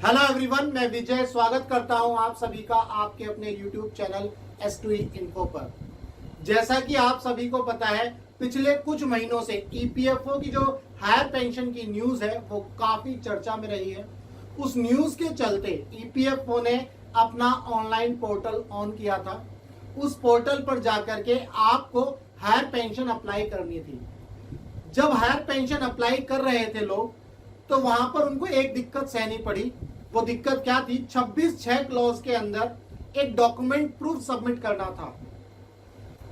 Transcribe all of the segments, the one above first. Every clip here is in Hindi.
हेलो एवरीवन, मैं विजय स्वागत करता हूं आप सभी का आपके अपने यूट्यूब चैनल S2E इन्फो पर। जैसा कि आप सभी को पता है, पिछले कुछ महीनों से ईपीएफओ की जो हायर पेंशन की न्यूज है वो काफी चर्चा में रही है। उस न्यूज के चलते ईपीएफओ ने अपना ऑनलाइन पोर्टल ऑन किया था। उस पोर्टल पर जाकर के आपको हायर पेंशन अप्लाई करनी थी। जब हायर पेंशन अप्लाई कर रहे थे लोग, तो वहां पर उनको एक दिक्कत सहनी पड़ी। वो दिक्कत क्या थी? 26(6) क्लॉज के अंदर एक डॉक्यूमेंट प्रूफ सबमिट करना था।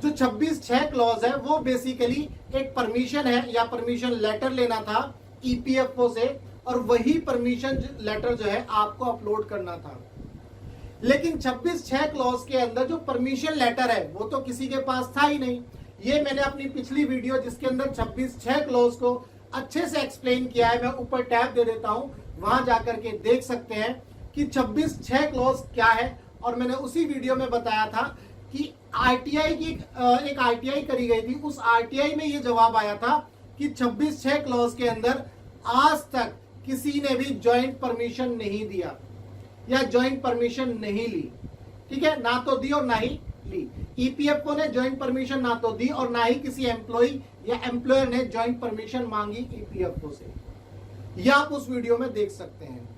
जो 26(6) क्लॉज है वो बेसिकली एक परमिशन है या परमिशन लेटर लेना था ईपीएफओ से, और वही परमिशन लेटर जो है आपको अपलोड करना था। लेकिन 26(6) क्लॉज के अंदर जो परमिशन लेटर है वो तो किसी के पास था ही नहीं। ये मैंने अपनी पिछली वीडियो जिसके अंदर 26(6) क्लॉज को अच्छे से एक्सप्लेन किया है, मैं ऊपर टैब दे देता हूं, वहां जाकर के देख सकते हैं कि 26(6) क्लॉज क्या है। और मैंने उसी वीडियो में बताया था कि आरटीआई की एक आरटीआई करी गई थी। उस आरटीआई में ये जवाब आया था कि 26(6) क्लॉज के अंदर आज तक किसी ने भी ज्वाइंट परमिशन नहीं दिया या ज्वाइंट परमिशन नहीं ली। ठीक है, ना तो दी और ना ही ली। ईपीएफओ ने ज्वाइंट परमिशन ना तो दी और ना ही किसी एम्प्लॉय या एम्प्लॉयर ने ज्वाइंट परमिशन मांगी ईपीएफओ से। यह आप उस वीडियो में देख सकते हैं।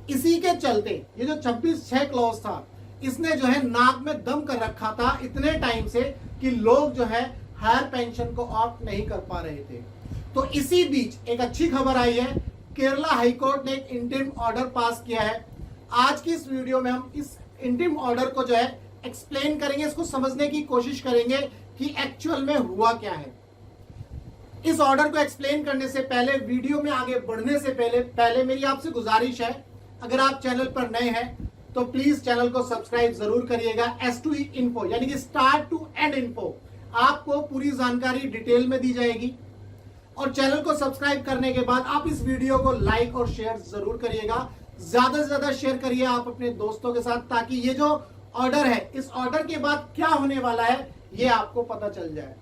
इसी के चलते ये जो 26(6) क्लॉज था, इसने जो है नाक में दम कर रखा था इतने टाइम से कि लोग जो है हायर पेंशन को ऑप्ट नहीं कर पा रहे थे। तो इसी बीच एक अच्छी खबर आई है, केरला हाईकोर्ट ने एक इंटरिम ऑर्डर पास किया है। आज की इस वीडियो में हम इस इंटरिम ऑर्डर को जो है एक्सप्लेन करेंगे, इसको समझने की कोशिश करेंगे कि एक्चुअल में हुआ क्या है। इस ऑर्डर को एक्सप्लेन करने से पहले, वीडियो में आगे बढ़ने से पहले मेरी आपसे गुजारिश है, अगर आप चैनल पर नए हैं तो प्लीज चैनल को सब्सक्राइब जरूर करिएगा। S2E इन्फो यानी कि स्टार्ट टू एंड इन्फो, आपको पूरी जानकारी डिटेल में दी जाएगी। और चैनल को सब्सक्राइब करने के बाद आप इस वीडियो को लाइक और शेयर जरूर करिएगा। ज्यादा से ज्यादा शेयर करिए आप अपने दोस्तों के साथ, ताकि ये जो ऑर्डर है, इस ऑर्डर के बाद क्या होने वाला है ये आपको पता चल जाए।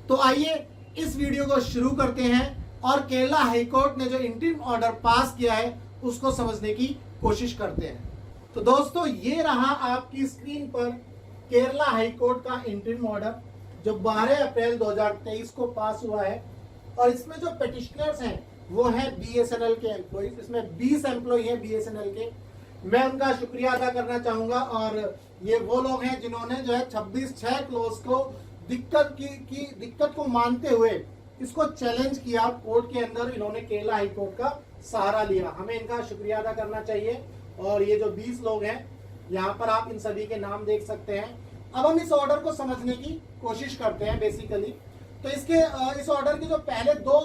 तो आइए इस वीडियो को शुरू करते हैं और केरला हाईकोर्ट ने जो इंटरिम ऑर्डर पास किया है उसको समझने की कोशिश करते हैं। तो दोस्तों, ये रहा आपकी स्क्रीन पर केरला हाईकोर्ट का इंटरिम ऑर्डर जो 12 अप्रैल 2023 को पास हुआ है। और इसमें जो पिटिशनर्स हैं वो है बीएसएनएल के एम्प्लॉइज। इसमें 20 एम्प्लॉय हैं बीएसएनएल के। मैं उनका शुक्रिया अदा करना चाहूंगा। और ये वो लोग हैं जिन्होंने जो है 26(6) क्लॉज को दिक्कत को मानते हुए इसको चैलेंज किया कोर्ट के अंदर। इन्होंने केरला हाईकोर्ट का सहारा लिया, हमें इनका शुक्रिया अदा करना चाहिए। और ये जो 20 लोग हैं, यहाँ पर आप इन सभी के नाम देख सकते हैं। अब हम इस ऑर्डर को समझने की कोशिश करते हैं बेसिकली। तो इस ऑर्डर के जो पहले दो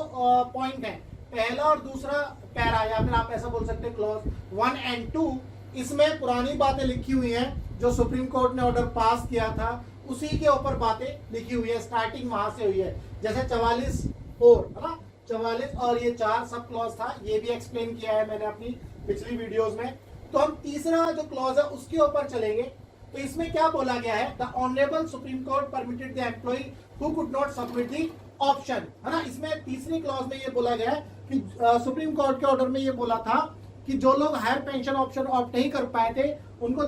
पॉइंट हैं, पहला और दूसरा पैरा, या फिर आप ऐसा बोल सकते हैं क्लॉज 1 और 2, इसमें पुरानी बातें लिखी हुई हैं जो सुप्रीम कोर्ट ने ऑर्डर पास किया था, उसी के ऊपर बातें लिखी हुई है। स्टार्टिंग वहां से हुई है, जैसे 44(4) है ना, 44 और ये 4 सब क्लॉज था, ये भी एक्सप्लेन किया है मैंने अपनी पिछली वीडियोस में। तो हम तीसरा जो क्लॉज है उसके ऊपर चलेंगे। तो इसमें क्या बोला गया है? The honourable supreme court permitted the employee who could not submit the option, है ना। इसमें तीसरी क्लॉज में ये बोला गया है कि सुप्रीम कोर्ट के ऑर्डर में ये बोला था कि जो लोग हायर पेंशन ऑप्शन ऑप्ट नहीं कर पाए थे उनको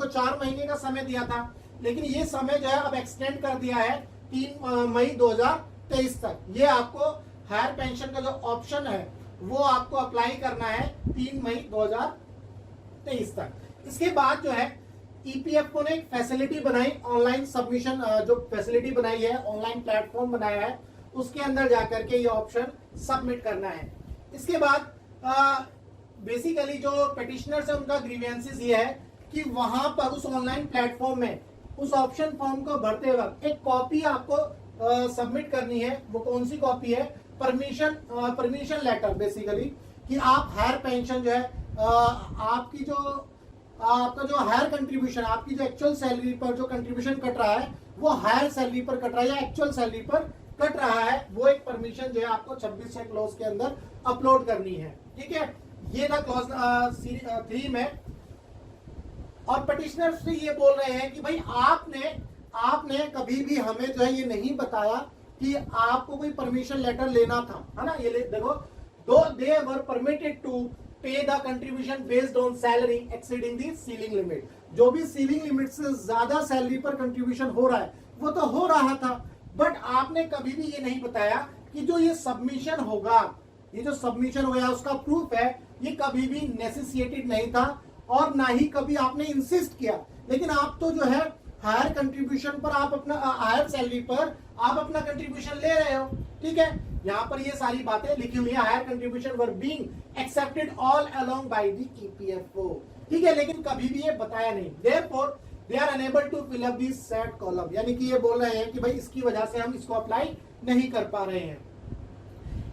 4 महीने का समय दिया था। लेकिन ये समय जो है अब एक्सटेंड कर दिया है 3 मई 2023 तक। ये आपको हायर पेंशन का जो ऑप्शन है वो आपको अप्लाई करना है 3 मई 2023 तक। इसके बाद जो है ईपीएफओ ने एक फैसिलिटी बनाई, ऑनलाइन सबमिशन जो फैसिलिटी बनाई है, ऑनलाइन प्लेटफॉर्म बनाया है, उसके अंदर जाकर के ये ऑप्शन सबमिट करना है। इसके बाद बेसिकली जो पिटिशनर्स है उनका ग्रीवेंसेस ये है कि वहां पर उस ऑनलाइन प्लेटफॉर्म में उस ऑप्शन फॉर्म को भरते वक्त एक कॉपी आपको सबमिट करनी है। वो कौन सी कॉपी है? परमिशन लेटर, बेसिकली कि आप हायर पेंशन जो है आपका जो हायर कंट्रीब्यूशन, आपकी जो एक्चुअल सैलरी पर जो कंट्रीब्यूशन कट रहा है वो हायर सैलरी पर कट रहा है या एक्चुअल सैलरी पर कट रहा है, वो एक परमिशन जो है आपको 26(6) क्लॉज के अंदर अपलोड करनी है। ठीक है, ये था क्लॉज 3 में। और पिटिशनर से ये बोल रहे हैं कि भाई आपने कभी भी हमें जो है ये नहीं बताया कि आपको कोई परमिशन लेटर लेना था, है ना। ये देखो, दो दे वर परमिटेड टू पे the contribution based on salary exceeding the ceiling limit. जो भी सीलिंग लिमिट से ज्यादा सैलरी पर कंट्रीब्यूशन हो रहा है वो तो हो रहा था, बट आपने कभी भी ये नहीं बताया कि जो ये सबमिशन होगा, ये जो सबमिशन होगा उसका प्रूफ है, ये कभी भी नेसेसिटेड नहीं था और ना ही कभी आपने इंसिस्ट किया। लेकिन आप तो जो है हायर कंट्रीब्यूशन पर आप अपना हायर सैलरी पर आप अपना कंट्रीब्यूशन ले रहे हो, ठीक है। यहाँ पर ये सारी बातें लिखी हुई है, higher contribution were being accepted all along by the EPFO, ठीक है, लेकिन कभी भी ये बताया नहीं। Therefore they are unable to fill up this set column, यानी कि ये बोल रहे हैं कि भाई इसकी वजह से हम इसको अप्लाई नहीं कर पा रहे हैं।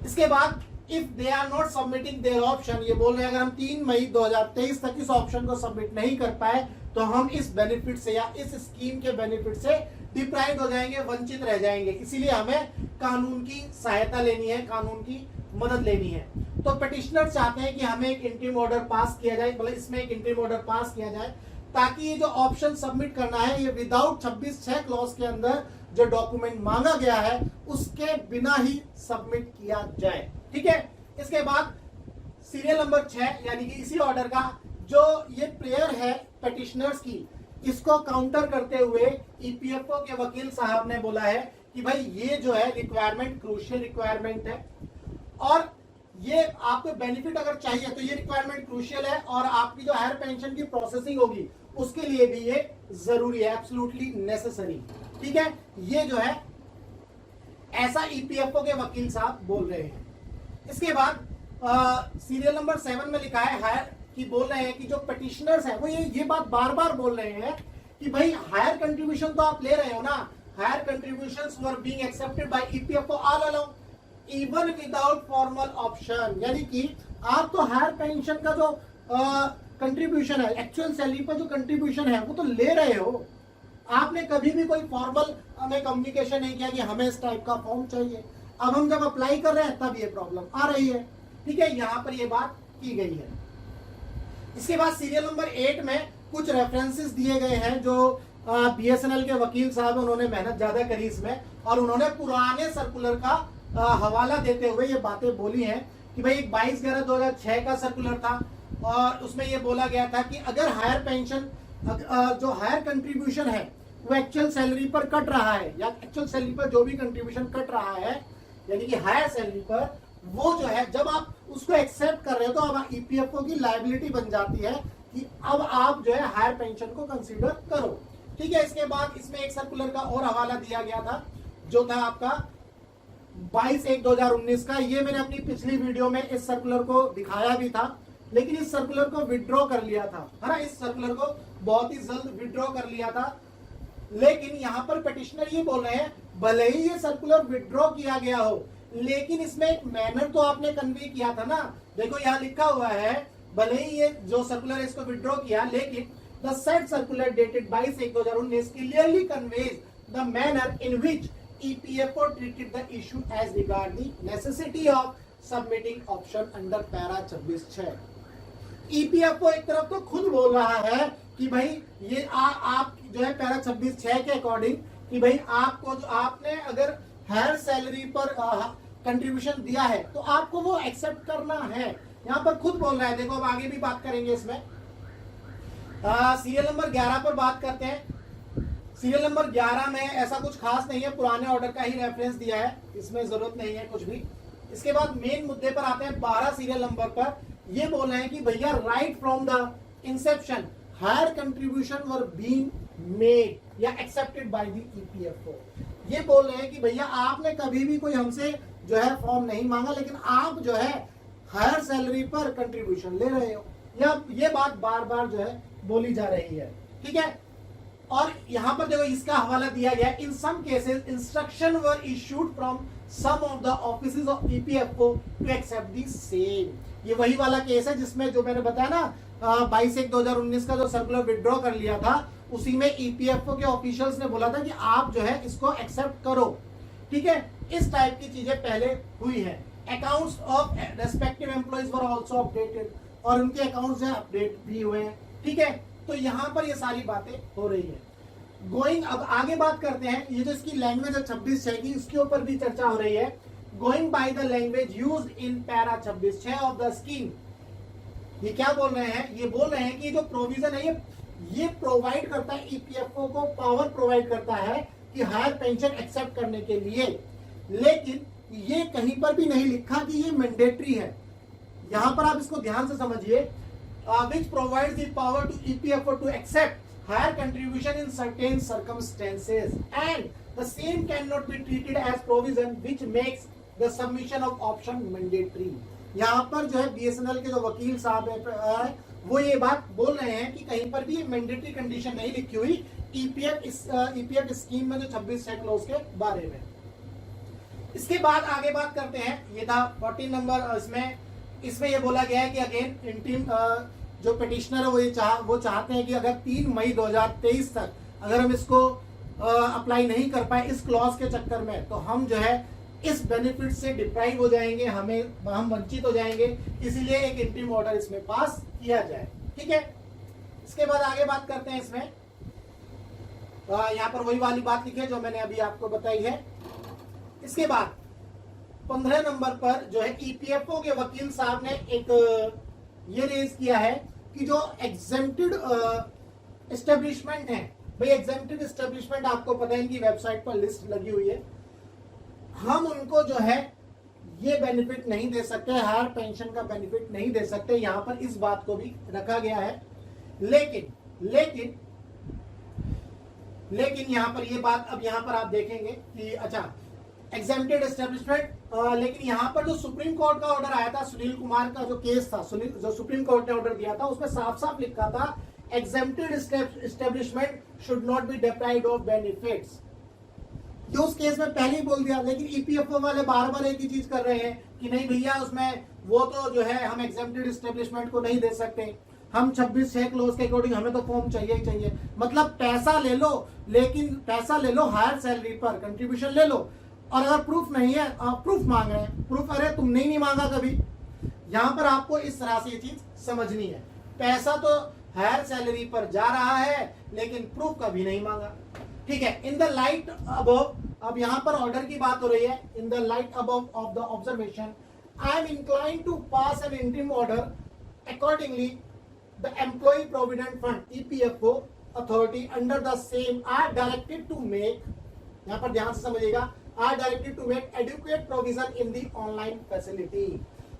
इसके बाद if they are not submitting their option, ये बोल रहे हैं अगर हम 3 मई 2023 तक इस ऑप्शन को सबमिट नहीं कर पाए तो हम इस बेनिफिट से या इस स्कीम के बेनिफिट से डिप्राइव्ड हो जाएंगे, वंचित रह जाएंगे। इसीलिए हमें कानून की सहायता लेनी है, कानून की मदद लेनी है। तो पिटिशनर चाहते हैं कि हमें एक इंटरिम ऑर्डर पास किया जाए, मतलब इसमें एक इंटरिम ऑर्डर पास किया जाए ताकि ये जो ऑप्शन सबमिट करना है ये विदाउट 26(6) क्लॉज के अंदर जो डॉक्यूमेंट मांगा गया है उसके बिना ही सबमिट किया जाए, ठीक है। इसके बाद सीरियल नंबर 6 यानी कि इसी ऑर्डर का जो ये प्रेयर है पिटिशनर्स की, इसको काउंटर करते हुए ईपीएफओ के वकील साहब ने बोला है कि भाई ये जो है रिक्वायरमेंट क्रूशियल रिक्वायरमेंट है और ये आपको बेनिफिट अगर चाहिए तो ये रिक्वायरमेंट क्रूशियल है और आपकी जो हायर पेंशन की प्रोसेसिंग होगी उसके लिए भी ये जरूरी है, एब्सोल्युटली नेसेसरी, ठीक है। ये जो है ऐसा ईपीएफओ के वकील साहब बोल रहे हैं। इसके बाद सीरियल नंबर 7 में लिखा है हायर कि बोल रहे हैं कि जो पिटिशनर्स है वो ये बात बार बार बोल रहे हैं कि भाई हायर कंट्रीब्यूशन तो आप ले रहे हो ना, higher contributions were being accepted by EPFO all along even without formal option, यानी कि आप तो हायर पेंशन का जो कंट्रीब्यूशन है, एक्चुअल सैलरी पर जो कंट्रीब्यूशन है वो तो ले रहे हो। आपने कभी भी कोई फॉर्मल हमें कम्युनिकेशन नहीं किया कि हमें इस टाइप का फॉर्म चाहिए। अब हम जब अप्लाई कर रहे हैं तब ये प्रॉब्लम आ रही है, ठीक है, यहां पर ये बात की गई है। इसके बाद सीरियल नंबर 8 में कुछ रेफरेंसेस दिए गए हैं जो बीएसएनएल के वकील साहब उन्होंने मेहनत ज्यादा करी इसमें और उन्होंने पुराने सर्कुलर का हवाला देते हुए ये बातें बोली हैं कि भाई 22/11/2006 का सर्कुलर था और उसमें ये बोला गया था कि अगर हायर पेंशन जो हायर कंट्रीब्यूशन है वो एक्चुअल सैलरी पर कट रहा है या एक्चुअल सैलरी पर जो भी कंट्रीब्यूशन कट रहा है यानी कि हायर सैलरी पर, वो जो है जब आप उसको एक्सेप्ट कर रहे हो तो अब ईपीएफओ की लायबिलिटी बन जाती है कि अब आप जो है हायर पेंशन को कंसीडर करो, ठीक है। इसके बाद इसमें एक सर्कुलर का और हवाला दिया गया था जो था आपका 22/1/2019 का। ये मैंने अपनी पिछली वीडियो में इस सर्कुलर को दिखाया भी था, लेकिन इस सर्कुलर को विड्रॉ कर लिया था, है ना, इस सर्कुलर को बहुत ही जल्द विड्रॉ कर लिया था। लेकिन यहाँ पर पिटिशनर ये बोल रहे हैं भले ही ये सर्कुलर विड्रॉ किया गया हो लेकिन इसमें एक मैनर तो आपने कन्वे किया था ना। देखो यहाँ लिखा हुआ है भले ही ये जो सर्कुलर है इसको विड्रॉ किया लेकिन the said circular dated 22/1/2019 clearly conveys the manner in which EPFO treated the issue as regard the necessity of submitting option under para 26(6). EPFO एक तरफ तो खुद बोल रहा है कि भाई ये आप जो है पैरा 26(6) के अकॉर्डिंग कि भाई आपको जो आपने अगर हायर सैलरी पर कंट्रीब्यूशन दिया है तो आपको वो एक्सेप्ट करना है, यहाँ पर खुद बोल रहा है। देखो अब आगे भी बात करेंगे इसमें। सीरियल नंबर 11 पर बात करते हैं। सीरियल नंबर 11 में ऐसा कुछ खास नहीं है, पुराने ऑर्डर का ही रेफरेंस दिया है, इसमें जरूरत नहीं है कुछ भी। इसके बाद मेन मुद्दे पर आते हैं 12 सीरियल नंबर पर। ये बोल रहे हैं कि भैया right from the inception higher contribution were being made या एक्सेप्टेड बाय द ईपीएफओ। ये बोल रहे हैं कि भैया आपने कभी भी कोई हमसे जो है फॉर्म नहीं मांगा लेकिन आप जो है हायर सैलरी पर कंट्रीब्यूशन ले रहे हो, या ये बात बार बार जो है बोली जा रही है, ठीक है। और यहां पर देखो इसका हवाला दिया गया, in some cases instruction were issued from some of the offices of EPFO to accept the same. ये वही वाला केस है जिसमें जो मैंने बताया ना 22/1/2019 का जो सर्कुलर विड्रॉ कर लिया था उसी में ईपीएफओ के ऑफिशियल्स ने बोला था कि आप जो है इसको एक्सेप्ट करो, ठीक है। इस टाइप की चीजें पहले हुई है। Accounts of respective employees were also updated और उनके अकाउंट्स जो अपडेट भी हुए हैं, ठीक है। तो यहां पर ये सारी बातें हो रही है। गोइंग अब आगे बात करते हैं, ये जो इसकी लैंग्वेज है 26(6) की, इसके ऊपर भी चर्चा हो रही है। Going by the language used in para 26(6) of the scheme ये क्या बोल रहे हैं, ये बोल रहे हैं कि जो प्रोविजन है ये प्रोवाइड करता है, ईपीएफओ को पावर प्रोवाइड करता है कि हायर पेंशन एक्सेप्ट करने के लिए, लेकिन ये कहीं पर भी नहीं लिखा कि ये मैंडेटरी है। यहां पर आप इसको ध्यान से समझिए, which provides the power to EPFO to accept higher contribution in certain circumstances, and the same cannot be treated as provision which makes the submission of option mandatory। यहाँ पर जो है BSNL के जो वकील साहब है वो ये बात बोल रहे हैं कि कहीं पर भी मैंडेटरी कंडीशन नहीं लिखी हुई ईपीएफ स्कीम में जो 26 है क्लोज के बारे में। इसके बाद आगे बात करते हैं, ये था 14 नंबर। इसमें ये बोला गया है कि अगेन इंटीम जो पिटिशनर है वो चाहते हैं कि अगर 3 मई 2023 तक अगर हम इसको अप्लाई नहीं कर पाए इस क्लॉज के चक्कर में, तो हम जो है इस बेनिफिट से डिप्राइव हो जाएंगे, हम वंचित हो जाएंगे, इसीलिए एक इंटीम ऑर्डर इसमें पास किया जाए। ठीक है, इसके बाद आगे बात करते हैं। इसमें यहाँ पर वही वाली बात लिखी है जो मैंने अभी आपको बताई है। इसके बाद 15 नंबर पर जो है ईपीएफओ के वकील साहब ने एक ये रेज किया है कि जो एग्जेम्प्टेड एस्टेब्लिशमेंट है, भाई एग्जेम्प्टेड एस्टेब्लिशमेंट आपको पता है इनकी वेबसाइट पर लिस्ट लगी हुई है, हम उनको जो है ये बेनिफिट नहीं दे सकते, हायर पेंशन का बेनिफिट नहीं दे सकते। यहां पर इस बात को भी रखा गया है, लेकिन यहां पर ये बात, अब यहां पर आप देखेंगे कि अच्छा एग्जेम्प्टेड एस्टेब्लिशमेंट, लेकिन यहां पर जो सुप्रीम कोर्ट का ऑर्डर आया था, सुनील कुमार का जो केस था, जो सुप्रीम कोर्ट ने ऑर्डर दिया था, उसमें साफ साफ लिखा था exempted establishment should not be deprived of benefits. जो उस केस में पहले ही बोल दिया, लेकिन ईपीएफओ वाले बार बार एक ही चीज कर रहे हैं कि नहीं भैया उसमें वो तो जो है हम एग्जेम्प्टेड एस्टेब्लिशमेंट को नहीं दे सकते, हम 26 क्लोज के अकॉर्डिंग हमें तो फॉर्म चाहिए ही चाहिए। मतलब पैसा ले लो, लेकिन पैसा ले लो हायर सैलरी पर, कंट्रीब्यूशन ले लो, और अगर प्रूफ नहीं है, आप प्रूफ मांग रहे हैं, प्रूफ अरे तुमने ही नहीं मांगा कभी। यहां पर आपको इस तरह से ये चीज समझनी है, पैसा तो हायर सैलरी पर जा रहा है लेकिन प्रूफ कभी नहीं मांगा। ठीक है, इन द लाइट अबव, अब यहां पर ऑर्डर की बात हो रही है, in the light above of the observation I am inclined to pass an interim order accordingly the employee provident fund EPFO authority under the same are directed to make, यहां पर ध्यान से समझिएगा, are directed to make adequate provision in the online facility.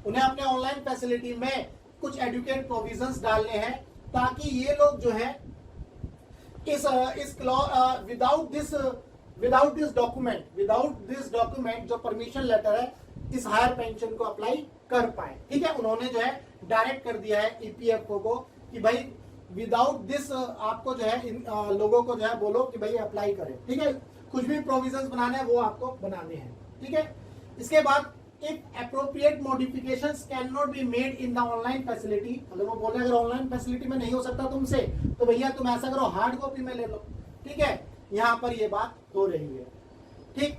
उन्हें अपने ऑनलाइन फैसिलिटी में कुछ एडुकेट प्रोविजंस डालने हैं ताकि ये लोग जो है इस विदाउट दिस डॉक्यूमेंट जो परमिशन लेटर है इस हायर पेंशन को अप्लाई कर पाए। ठीक है, उन्होंने जो है डायरेक्ट कर दिया है ईपीएफओ को कि भाई विदाउट दिस आपको जो है इन लोगों को जो है बोलो कि भाई अप्लाई करें। ठीक है, कुछ भी प्रोविजंस बनाने हैं वो आपको बनाने हैं। ठीक है, इसके बाद if appropriate modifications can not be made in the online facility, अगर वो बोले अगर ऑनलाइन फैसिलिटी में नहीं हो सकता तुमसे तो भैया तुम ऐसा करो हार्ड कॉपी में ले लो। ठीक है, यहां पर ये बात हो रही है। ठीक,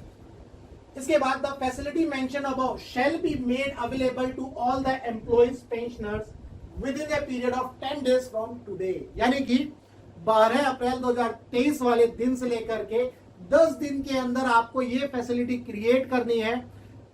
इसके बाद the facility mention above shall be made available to all the employees pensioners within the period of 10 days from today, यानी कि 12 अप्रैल 2023 वाले दिन से लेकर के 10 दिन के अंदर आपको ये फैसिलिटी क्रिएट करनी है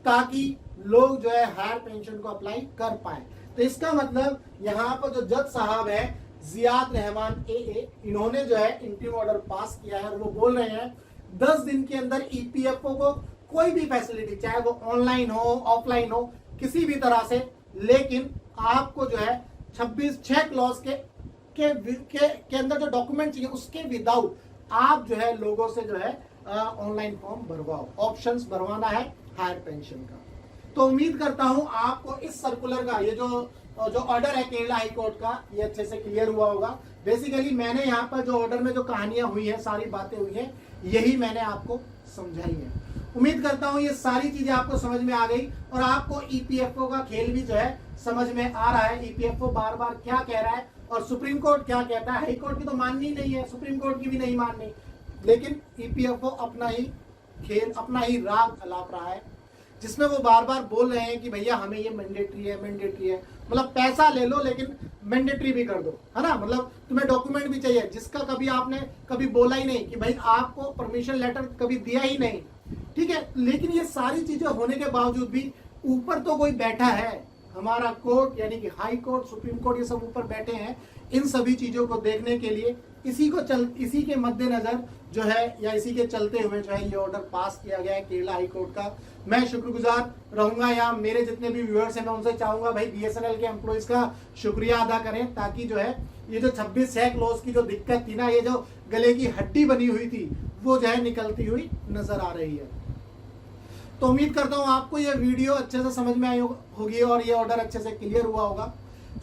ताकि लोग जो है हायर पेंशन को अप्लाई कर पाए। तो इसका मतलब यहाँ पर जो जज साहब है जियाद रहमान ए, इन्होंने जो है इंटीम ऑर्डर पास किया है और वो बोल रहे हैं 10 दिन के अंदर ईपीएफओ को कोई भी फैसिलिटी, चाहे वो ऑनलाइन हो ऑफलाइन हो किसी भी तरह से, लेकिन आपको जो है 26 क्लॉज के अंदर जो डॉक्यूमेंट चाहिए उसके विदाउट आप जो है लोगों से जो है ऑनलाइन फॉर्म भरवाओ, ऑप्शंस भरवाना है हायर पेंशन का। तो उम्मीद करता हूं आपको इस सर्कुलर का ये जो ऑर्डर है केरला हाई कोर्ट का ये अच्छे से क्लियर हुआ होगा। बेसिकली मैंने यहाँ पर जो ऑर्डर में जो कहानियां हुई है, सारी बातें हुई हैं, यही मैंने आपको समझाई है। उम्मीद करता हूं ये सारी चीजें आपको समझ में आ गई और आपको ईपीएफओ का खेल भी जो है समझ में आ रहा है। ईपीएफओ बार बार क्या कह रहा है और सुप्रीम कोर्ट क्या कहता है। हाई कोर्ट की तो माननी नहीं है, सुप्रीम कोर्ट की भी नहीं माननी, लेकिन ईपीएफओ अपना ही खेल, अपना ही राग अलाप रहा है, जिसमें वो बार बार बोल रहे हैं कि भैया हमें ये मैंडेटरी है, मैंडेटरी है। मतलब पैसा ले लो लेकिन मैंडेटरी भी कर दो, है ना। मतलब तुम्हें डॉक्यूमेंट भी चाहिए जिसका कभी आपने कभी बोला ही नहीं कि भाई आपको परमिशन लेटर कभी दिया ही नहीं। ठीक है, लेकिन ये सारी चीजें होने के बावजूद भी ऊपर तो कोई बैठा है हमारा कोर्ट यानी कि हाई कोर्ट, सुप्रीम कोर्ट, ये सब ऊपर बैठे हैं, इन सभी चीजों को देखने के लिए इसी के मद्देनजर जो है या इसी के चलते हुए जो है ये ऑर्डर पास किया गया है केरला हाई कोर्ट का। मैं शुक्रगुजार रहूंगा, या मेरे जितने भी व्यूअर्स हैं मैं उनसे चाहूंगा भाई बीएसएनएल के एम्प्लॉइज का शुक्रिया अदा करें, ताकि जो है ये जो 26 सै क्लोज की जो दिक्कत थी ना, ये जो गले की हड्डी बनी हुई थी, वो जो है निकलती हुई नजर आ रही है। तो उम्मीद करता हूं आपको ये वीडियो अच्छे से समझ में आई होगी और ये ऑर्डर अच्छे से क्लियर हुआ होगा।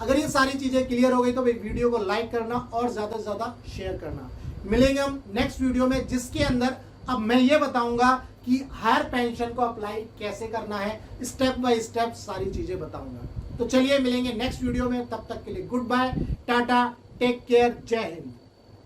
अगर ये सारी चीजें क्लियर हो गई तो भाई वीडियो को लाइक करना और ज्यादा से ज्यादा शेयर करना। मिलेंगे हम नेक्स्ट वीडियो में, जिसके अंदर अब मैं ये बताऊंगा कि हायर पेंशन को अप्लाई कैसे करना है, स्टेप बाय स्टेप सारी चीजें बताऊंगा। तो चलिए मिलेंगे नेक्स्ट वीडियो में, तब तक के लिए good bye, tata, take care, जय हिंद।